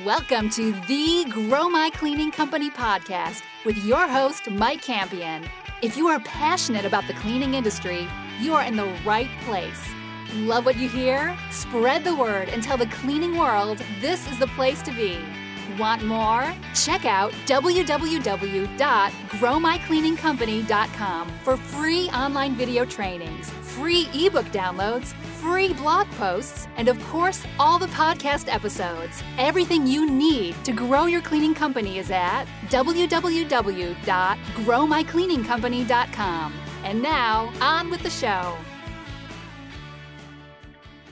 Welcome to the Grow My Cleaning Company podcast with your host, Mike Campion. If you are passionate about the cleaning industry, you are in the right place. Love what you hear? Spread the word and tell the cleaning world this is the place to be. Want more? Check out www.growmycleaningcompany.com for free online video trainings, free ebook downloads, free blog posts, and of course, all the podcast episodes. Everything you need to grow your cleaning company is at www.growmycleaningcompany.com. And now, on with the show.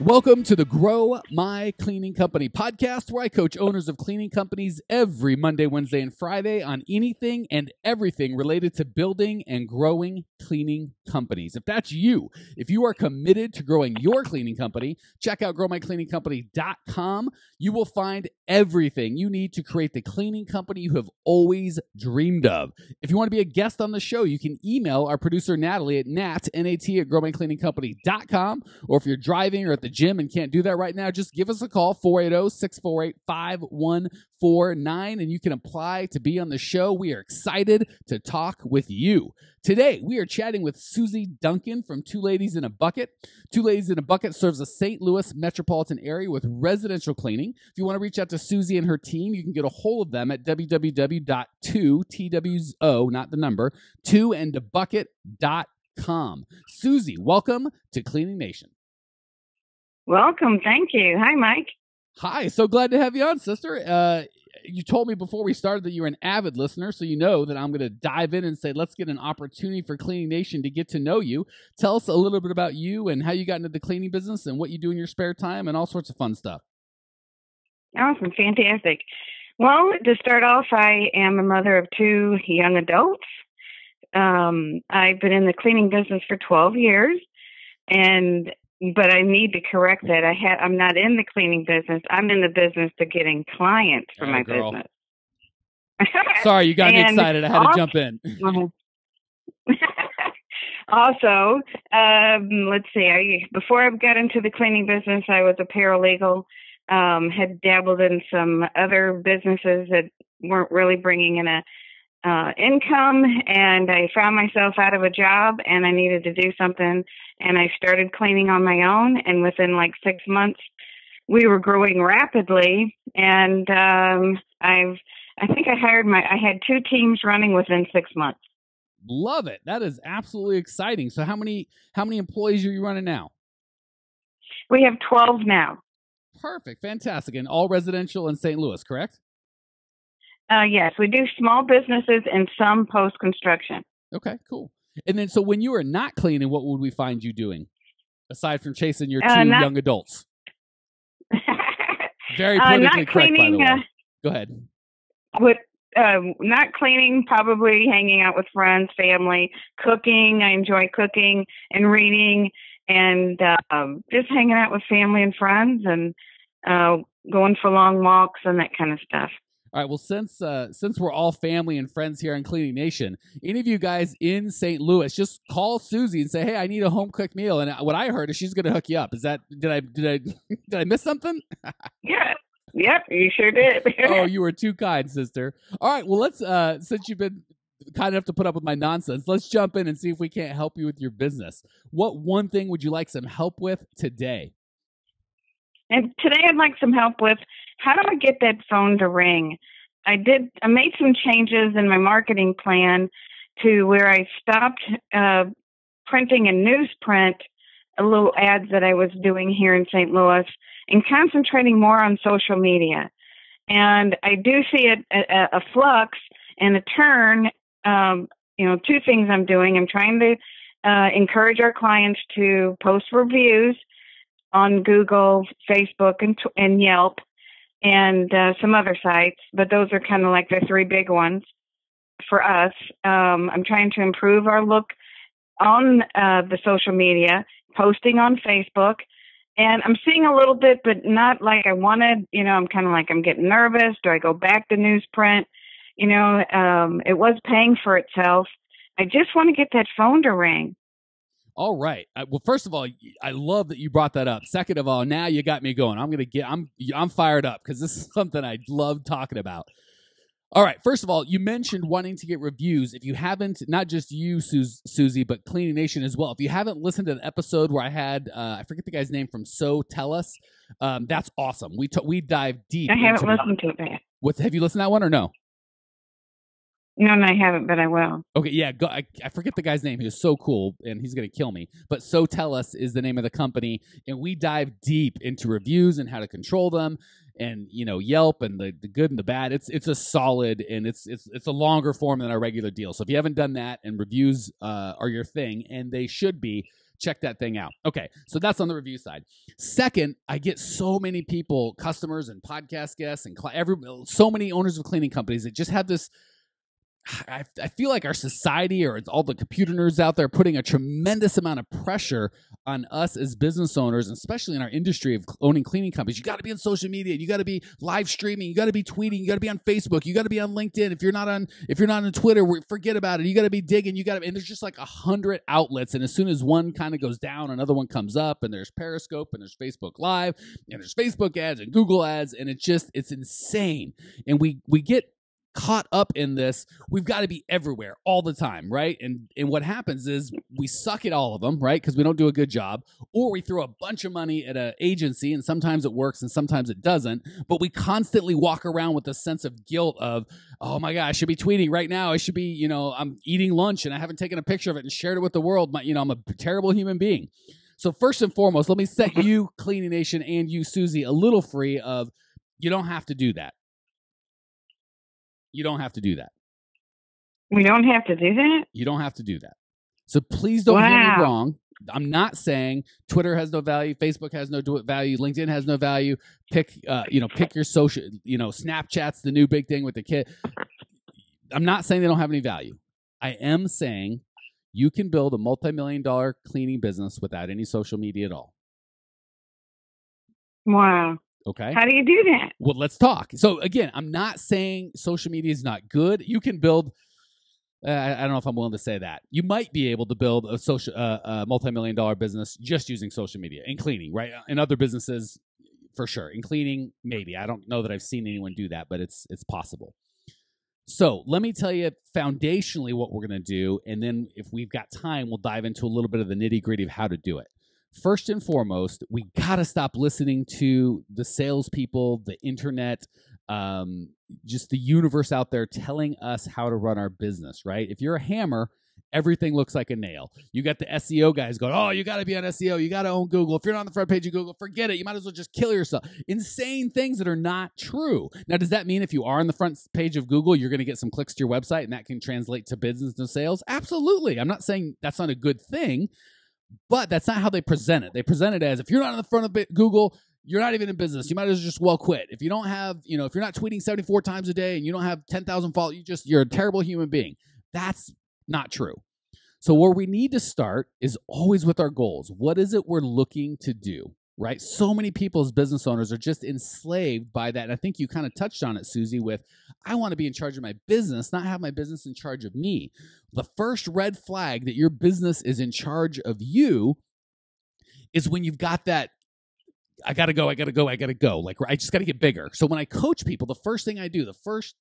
Welcome to the Grow My Cleaning Company podcast, where I coach owners of cleaning companies every Monday, Wednesday, and Friday on anything and everything related to building and growing cleaning companies. If that's you, if you are committed to growing your cleaning company, check out growmycleaningcompany.com. You will find everything you need to create the cleaning company you have always dreamed of. If you want to be a guest on the show, you can email our producer Natalie at nat@growmycleaningcompany.com, or if you're driving or at the gym and can't do that right now, just give us a call, 480-648-5149, and you can apply to be on the show. We are excited to talk with you. Today, we are chatting with Susie Duncan from Two Ladies in a Bucket. Two Ladies in a Bucket serves the St. Louis metropolitan area with residential cleaning. If you want to reach out to Susie and her team, you can get a hold of them at www.2TWO, not the number, 2andthebucket.com. Susie, welcome to Cleaning Nation. Welcome. Thank you. Hi, Mike. Hi. So glad to have you on, sister. You told me before we started that you're an avid listener, so you know that I'm going to dive in and say, let's get an opportunity for Cleaning Nation to get to know you. Tell us a little bit about you and how you got into the cleaning business and what you do in your spare time and all sorts of fun stuff. Awesome. Fantastic. Well, to start off, I am a mother of two young adults. I've been in the cleaning business for 12 years, but I need to correct that. I'm not in the cleaning business. I'm in the business of getting clients for my business. Sorry, you got me excited. I had to jump in. Also, let's see. Before I got into the cleaning business, I was a paralegal. Had dabbled in some other businesses that weren't really bringing in a income, and I found myself out of a job, and I needed to do something, and I started cleaning on my own, and within like 6 months, we were growing rapidly, and I think I had 2 teams running within 6 months. Love it. That is absolutely exciting. So how many employees are you running now? We have 12 now. Perfect. Fantastic. And all residential in St. Louis, correct? Yes, we do small businesses and some post-construction. Okay, cool. And then, so when you are not cleaning, what would we find you doing aside from chasing your two young adults? Very politically correct, by the way. Go ahead. Not cleaning, probably hanging out with friends, family, cooking. I enjoy cooking and reading, and just hanging out with family and friends, and going for long walks and that kind of stuff. All right. Well, since we're all family and friends here on Cleaning Nation, any of you guys in St. Louis, just call Susie and say, "Hey, I need a home cooked meal." And what I heard is she's going to hook you up. Is that did I miss something? Yeah. Yep. You sure did. Oh, you were too kind, sister. All right. Well, let's since you've been kind enough to put up with my nonsense, let's jump in and see if we can't help you with your business. What one thing would you like some help with today? And today I'd like some help with, how do I get that phone to ring? I made some changes in my marketing plan to where I stopped printing in newsprint, little ads that I was doing here in St. Louis, and concentrating more on social media. And I do see a flux and a turn. 2 things I'm doing. I'm trying to encourage our clients to post reviews on Google, Facebook, and Yelp, and some other sites, but those are kind of like the 3 big ones for us. I'm trying to improve our look on the social media, posting on Facebook, and I'm seeing a little bit, but not like I wanted. I'm kind of like, I'm getting nervous. Do I go back to newsprint? It was paying for itself. I just want to get that phone to ring. All right. Well, first of all, I love that you brought that up. Second of all, now you got me going. I'm fired up because this is something I love talking about. All right. First of all, you mentioned wanting to get reviews. If you haven't, not just you, Susie, but Cleaning Nation as well. If you haven't listened to the episode where I had, I forget the guy's name from So Tell Us, that's awesome. We dive deep. I haven't listened to it yet. Have you listened to that one or no? No, I haven't, but I will. Okay, yeah, I forget the guy's name. He was so cool, and he's going to kill me. But So Tell Us is the name of the company, and we dive deep into reviews and how to control them, and Yelp and the good and the bad. It's a solid, and it's a longer form than our regular deal. So if you haven't done that, and reviews are your thing, and they should be, check that thing out. Okay, so that's on the review side. Second, I get so many people, customers and podcast guests, and so many owners of cleaning companies that just have this. I feel like our society or all the computer nerds out there putting a tremendous amount of pressure on us as business owners, especially in our industry of owning cleaning companies. You got to be on social media. You got to be live streaming. You got to be tweeting. You got to be on Facebook. You got to be on LinkedIn. If you're not on Twitter, forget about it. You got to be digging. And there's just like 100 outlets. And as soon as one kind of goes down, another one comes up. And there's Periscope and there's Facebook Live and there's Facebook ads and Google ads. And it's insane. And we get caught up in this. We've got to be everywhere all the time, right? And what happens is we suck at all of them, right? Because we don't do a good job, or we throw a bunch of money at an agency, and sometimes it works and sometimes it doesn't. But we constantly walk around with a sense of guilt of, oh my God, I should be tweeting right now. I should be, I'm eating lunch and I haven't taken a picture of it and shared it with the world. I'm a terrible human being. So first and foremost, let me set you, Cleaning Nation, and you, Susie, a little free of, you don't have to do that. You don't have to do that. We don't have to do that? You don't have to do that. So please don't hear me wrong. I'm not saying Twitter has no value, Facebook has no value, LinkedIn has no value. Pick your social, Snapchat's the new big thing with the kid. I'm not saying they don't have any value. I am saying you can build a multi-million-dollar cleaning business without any social media at all. Wow. Okay. How do you do that? Well, let's talk. So again, I'm not saying social media is not good. You can build. I don't know if I'm willing to say that. You might be able to build a multi-million-dollar business just using social media in cleaning, right? In other businesses, for sure. In cleaning, maybe. I don't know that I've seen anyone do that, but it's possible. So let me tell you foundationally what we're going to do, and then if we've got time, we'll dive into a little bit of the nitty-gritty of how to do it. First and foremost, we got to stop listening to the salespeople, the internet, just the universe out there telling us how to run our business, right? If you're a hammer, everything looks like a nail. You got the SEO guys going, oh, you got to be on SEO. You got to own Google. If you're not on the front page of Google, forget it. You might as well just kill yourself. Insane things that are not true. Now, does that mean if you are on the front page of Google, you're going to get some clicks to your website and that can translate to business and sales? Absolutely. I'm not saying that's not a good thing. But that's not how they present it. They present it as, if you're not on the front of Google, you're not even in business. You might as well just quit. If you don't have, if you're not tweeting 74 times a day and you don't have 10,000 followers, you're a terrible human being. That's not true. So where we need to start is always with our goals. What is it we're looking to do, right? So many people as business owners are just enslaved by that. And I think you kind of touched on it, Susie, with, I want to be in charge of my business, not have my business in charge of me. The first red flag that your business is in charge of you is when you've got that, I got to go. Like, I just got to get bigger. So when I coach people, the first thing I do, the first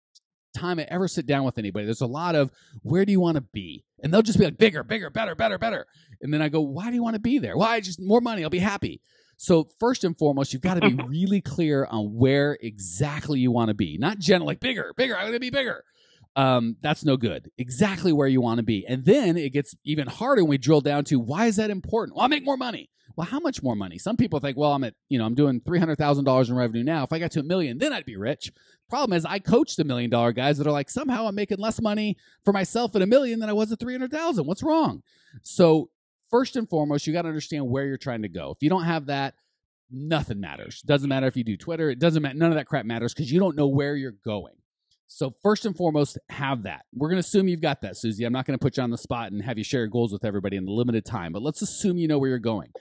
time I ever sit down with anybody, there's a lot of, where do you want to be? And they'll just be like, bigger, better. And then I go, why do you want to be there? Why? Just more money. I'll be happy. So first and foremost, you've got to be really clear on where exactly you want to be. Not general, like bigger. I'm going to be bigger. That's no good. Exactly where you want to be. And then it gets even harder when we drill down to, why is that important? Well, I'll make more money. Well, how much more money? Some people think, well, I'm doing $300,000 in revenue now. If I got to $1 million, then I'd be rich. Problem is, I coach the $1 million guys that are like, somehow I'm making less money for myself at $1 million than I was at 300,000. What's wrong? So first and foremost, you got to understand where you're trying to go. If you don't have that, nothing matters. Doesn't matter if you do Twitter. It doesn't matter. None of that crap matters because you don't know where you're going. So first and foremost, have that. We're going to assume you've got that, Susie. I'm not going to put you on the spot and have you share your goals with everybody in the limited time, but let's assume you know where you're going.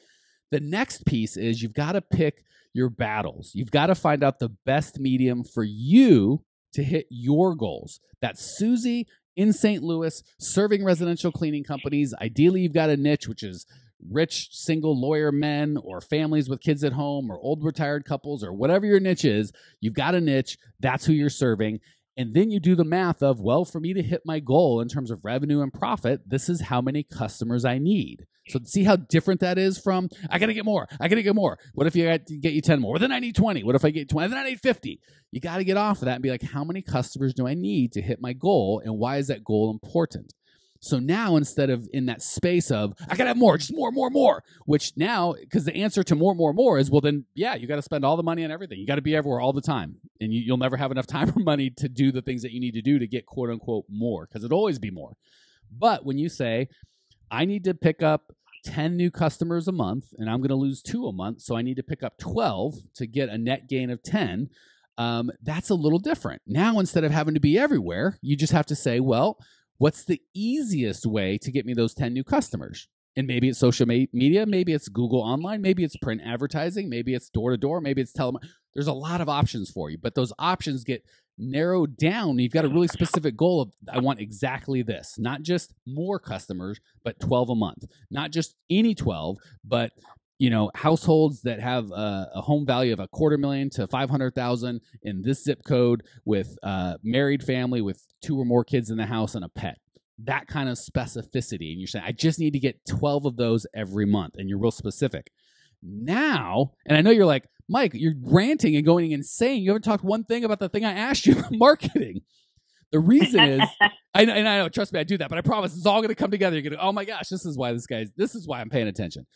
The next piece is you've got to pick your battles. You've got to find out the best medium for you to hit your goals. That's Susie in St. Louis, serving residential cleaning companies. Ideally, you've got a niche, which is rich single lawyer men or families with kids at home or old retired couples or whatever your niche is. You've got a niche. That's who you're serving. And then you do the math of, well, for me to hit my goal in terms of revenue and profit, this is how many customers I need. So see how different that is from, I got to get more. I got to get more. What if you got to get you 10 more? Well, then I need 20. What if I get 20? Then I need 50. You got to get off of that and be like, how many customers do I need to hit my goal? And why is that goal important? So now instead of in that space of, I got to have more, just more, which now, because the answer to more is, well, then, yeah, you got to spend all the money on everything. You got to be everywhere all the time. And you'll never have enough time or money to do the things that you need to do to get quote unquote more, because it'll always be more. But when you say, I need to pick up 10 new customers a month and I'm going to lose 2 a month, so I need to pick up 12 to get a net gain of 10, that's a little different. Now, instead of having to be everywhere, you just have to say, well, what's the easiest way to get me those 10 new customers? And maybe it's social media, maybe it's Google online, maybe it's print advertising, maybe it's door-to-door, maybe it's There's a lot of options for you, but those options get narrowed down. You've got a really specific goal of, I want exactly this, not just more customers, but 12 a month, not just any 12, but households that have a home value of $250,000 to $500,000 in this zip code with a married family with 2 or more kids in the house and a pet. That kind of specificity. And you're saying, I just need to get 12 of those every month. And you're real specific. Now, and I know you're like, Mike, you're ranting and going insane. You haven't talked one thing about the thing I asked you about marketing. The reason is, I know, trust me, I do that, but I promise it's all going to come together. You're going to, oh my gosh, this is why I'm paying attention.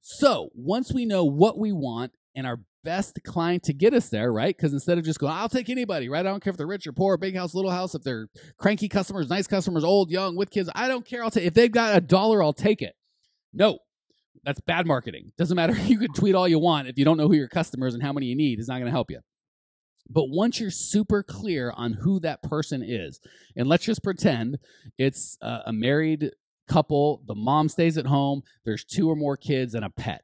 So once we know what we want and our best client to get us there, right? Because instead of just going, I'll take anybody, right? I don't care if they're rich or poor, big house, little house, if they're cranky customers, nice customers, old, young, with kids, I don't care. If they've got $1, I'll take it. No, that's bad marketing. Doesn't matter. You can tweet all you want. If you don't know who your customers and how many you need, it's not going to help you. But once you're super clear on who that person is, and let's just pretend it's a married couple, the mom stays at home, there's 2 or more kids and a pet.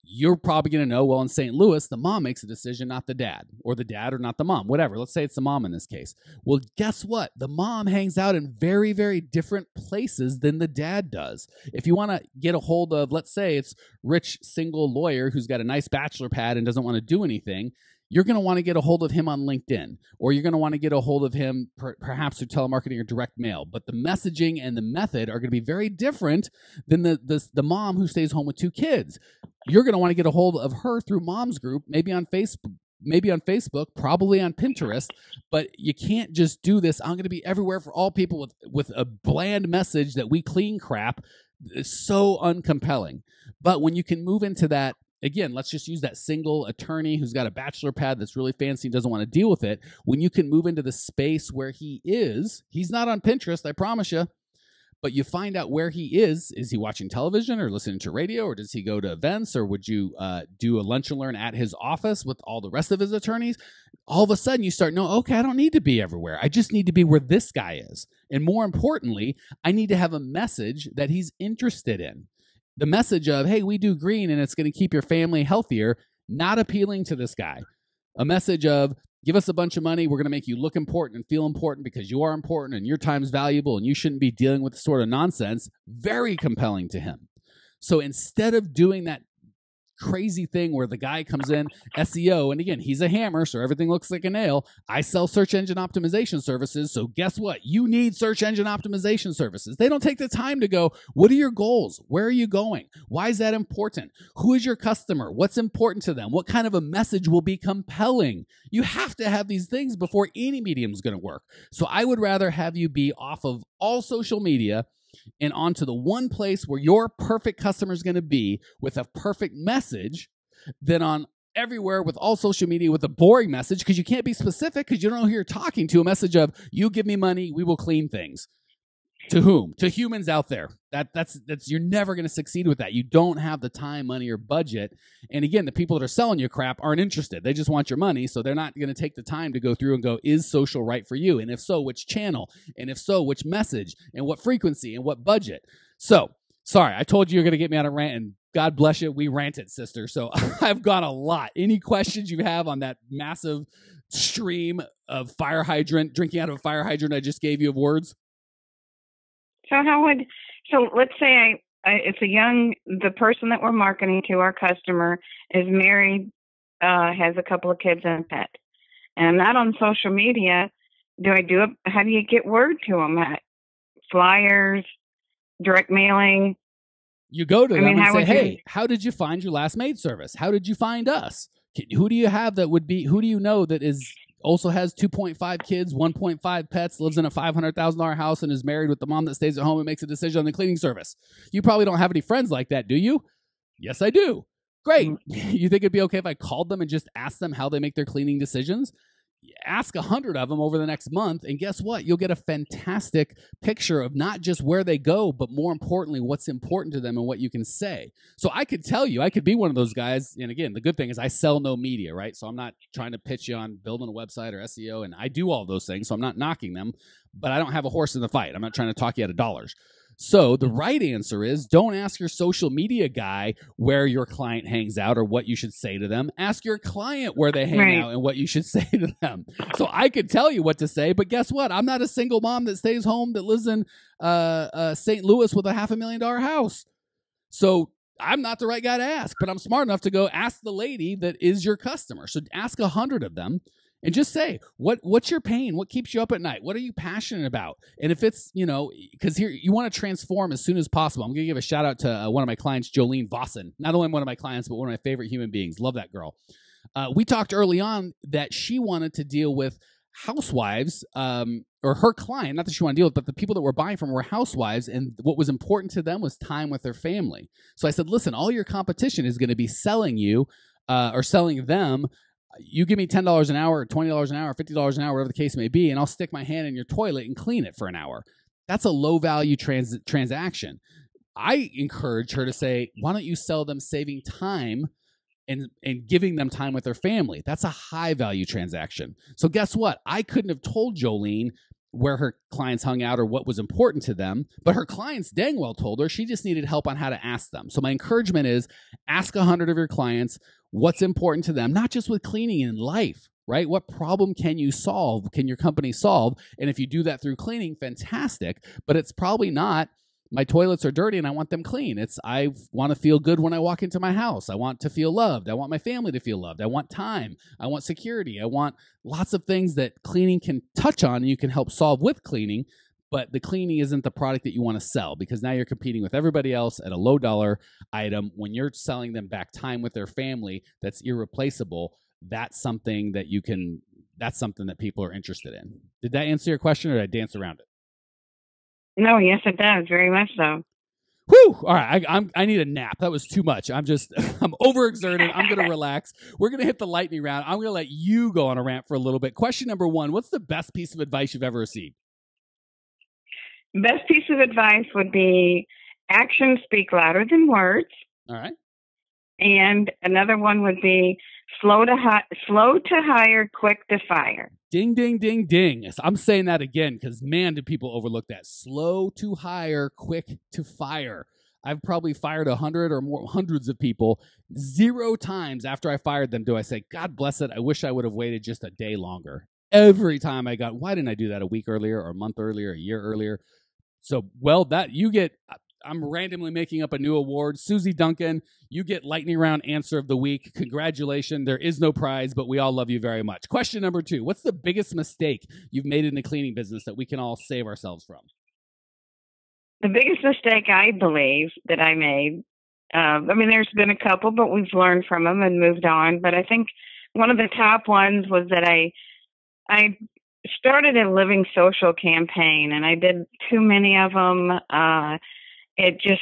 You're probably going to know, well, in St. Louis, the mom makes a decision, not the dad, or not the mom, whatever. Let's say it's the mom in this case. Well, guess what? The mom hangs out in very, very different places than the dad does. If you want to get a hold of, let's say it's rich single lawyer who's got a nice bachelor pad and doesn't want to do anything, you're going to want to get a hold of him on LinkedIn, or you're going to want to get a hold of him perhaps through telemarketing or direct mail. But the messaging and the method are going to be very different than the mom who stays home with 2 kids. You're going to want to get a hold of her through mom's group, maybe on Facebook, probably on Pinterest, but you can't just do this. I'm going to be everywhere for all people with a bland message that we clean crap. It's so uncompelling. But when you can move into that, again, let's just use that single attorney who's got a bachelor pad that's really fancy and doesn't want to deal with it. When you can move into the space where he's not on Pinterest, I promise you, but you find out where he is he watching television or listening to radio, or does he go to events, or would you do a lunch and learn at his office with all the rest of his attorneys? All of a sudden you start knowing, okay, I don't need to be everywhere. I just need to be where this guy is. And more importantly, I need to have a message that he's interested in. The message of, hey, we do green and it's going to keep your family healthier, not appealing to this guy. A message of, give us a bunch of money, we're going to make you look important and feel important because you are important and your time's valuable and you shouldn't be dealing with this sort of nonsense, very compelling to him. So instead of doing that crazy thing where the guy comes in, SEO, and again, he's a hammer, so everything looks like a nail. I sell search engine optimization services, so guess what? You need search engine optimization services. They don't take the time to go, what are your goals? Where are you going? Why is that important? Who is your customer? What's important to them? What kind of a message will be compelling? You have to have these things before any medium is going to work. So I would rather have you be off of all social media and onto the one place where your perfect customer is going to be with a perfect message than on everywhere with all social media with a boring message, because you can't be specific because you don't know who you're talking to. A message of, you give me money, we will clean things. To whom? To humans out there. That's you're never going to succeed with that. You don't have the time, money, or budget. And again, the people that are selling you crap aren't interested. They just want your money, so they're not going to take the time to go through and go, is social right for you? And if so, which channel? And if so, which message? And what frequency? And what budget? So, sorry, I told you you're going to get me on a rant, and God bless you, we ranted, sister. So I've gone a lot. Any questions you have on that massive stream of fire hydrant, drinking out of a fire hydrant I just gave you of words? So let's say the person that we're marketing to, our customer, is married, has a couple of kids and a pet, and I'm not on social media. How do you get word to them? Flyers, direct mailing? You go to them and say, hey, how did you find your last maid service? How did you find us? Who do you have who do you know that also has 2.5 kids, 1.5 pets, lives in a $500,000 house, and is married with the mom that stays at home and makes a decision on the cleaning service? You probably don't have any friends like that, do you? Yes, I do. Great. You think it'd be okay if I called them and just asked them how they make their cleaning decisions? Ask 100 of them over the next month, and guess what? You'll get a fantastic picture of not just where they go, but more importantly, what's important to them and what you can say. So I could tell you, I could be one of those guys. And again, the good thing is I sell no media, right? So I'm not trying to pitch you on building a website or SEO, and I do all those things, so I'm not knocking them, but I don't have a horse in the fight. I'm not trying to talk you out of dollars. So the right answer is, don't ask your social media guy where your client hangs out or what you should say to them. Ask your client where they hang out and what you should say to them. So I could tell you what to say, but guess what? I'm not a single mom that stays home that lives in St. Louis with a $500,000 house. So I'm not the right guy to ask, but I'm smart enough to go ask the lady that is your customer. So ask 100 of them. And just say, what's your pain? What keeps you up at night? What are you passionate about? And if it's, because here you want to transform as soon as possible. I'm going to give a shout out to one of my clients, Jolene Vossen. Not only one of my clients, but one of my favorite human beings. Love that girl. We talked early on that she wanted to deal with housewives, or her client, not that she wanted to deal with, but the people that were buying from were housewives. And what was important to them was time with their family. So I said, listen, all your competition is going to be selling you or selling them. You give me $10 an hour, or $20 an hour, $50 an hour, whatever the case may be, and I'll stick my hand in your toilet and clean it for an hour. That's a low-value transaction. I encourage her to say, why don't you sell them saving time and giving them time with their family? That's a high-value transaction. So guess what? I couldn't have told Jolene where her clients hung out or what was important to them, but her clients dang well told her. She just needed help on how to ask them. So my encouragement is, ask 100 of your clients what's important to them, not just with cleaning, in life, right? What problem can you solve? Can your company solve? And if you do that through cleaning, fantastic, but it's probably not, my toilets are dirty and I want them clean. It's, I want to feel good when I walk into my house. I want to feel loved. I want my family to feel loved. I want time. I want security. I want lots of things that cleaning can touch on and you can help solve with cleaning. But the cleaning isn't the product that you want to sell, because now you're competing with everybody else at a low dollar item. When you're selling them back time with their family that's irreplaceable, that's something that that's something that people are interested in. Did that answer your question, or did I dance around it? No, yes, it does. Very much so. Whew! All right, I need a nap. That was too much. I'm overexerted. I'm going to relax. We're going to hit the lightning round. I'm going to let you go on a rant for a little bit. Question number 1, what's the best piece of advice you've ever received? Best piece of advice would be actions speak louder than words. All right. And another one would be slow to hire, quick to fire. Ding, ding, ding, ding. I'm saying that again because, man, do people overlook that. Slow to hire, quick to fire. I've probably fired 100 or more, hundreds of people. 0 times after I fired them do I say, God bless it, I wish I would have waited just a day longer. Every time I got, why didn't I do that a week earlier or a month earlier, a year earlier? So, well, that you get, I'm randomly making up a new award. Susie, Duncan, you get lightning round answer of the week. Congratulations. There is no prize, but we all love you very much. Question number 2, what's the biggest mistake you've made in the cleaning business that we can all save ourselves from? The biggest mistake I believe that I made, there's been a couple, but we've learned from them and moved on. But I think one of the top ones was that I started a living social campaign, and I did too many of them. It just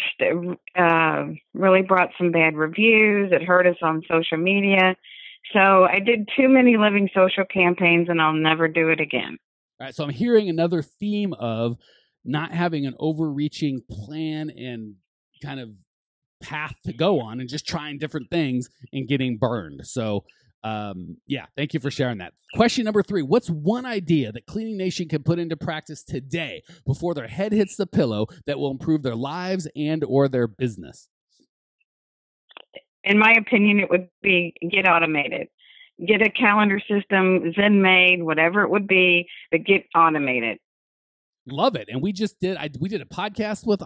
really brought some bad reviews. It hurt us on social media. So I did too many living social campaigns, and I'll never do it again. All right, so I'm hearing another theme of not having an overreaching plan and kind of path to go on and just trying different things and getting burned. So thank you for sharing that. Question number 3, what's one idea that Cleaning Nation can put into practice today before their head hits the pillow that will improve their lives and or their business? In my opinion, it would be get automated. Get a calendar system, Zen made, whatever it would be, but get automated. Love it. And we just did we did a podcast with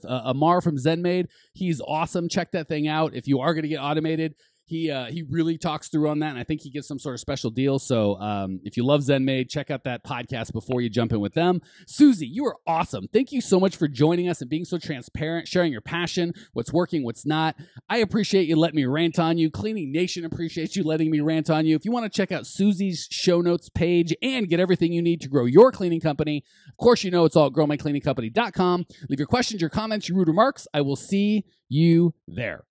Amar from ZenMade. He's awesome. Check that thing out. If you are going to get automated, he really talks through on that, and I think he gives some sort of special deal. So if you love ZenMade, check out that podcast before you jump in with them. Susie, you are awesome. Thank you so much for joining us and being so transparent, sharing your passion, what's working, what's not. I appreciate you letting me rant on you. Cleaning Nation appreciates you letting me rant on you. If you want to check out Susie's show notes page and get everything you need to grow your cleaning company, of course, you know it's all at growmycleaningcompany.com. Leave your questions, your comments, your rude remarks. I will see you there.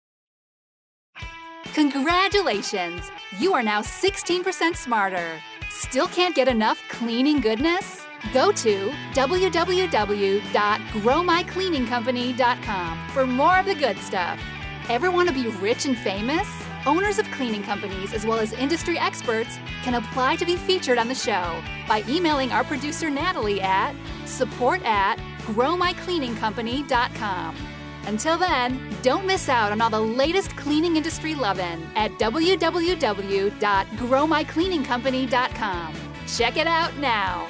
Congratulations! You are now 16% smarter. Still can't get enough cleaning goodness? Go to www.growmycleaningcompany.com for more of the good stuff. Ever want to be rich and famous? Owners of cleaning companies, as well as industry experts, can apply to be featured on the show by emailing our producer Natalie at support@growmycleaningcompany.com. Until then, don't miss out on all the latest cleaning industry lovin' at www.growmycleaningcompany.com. Check it out now.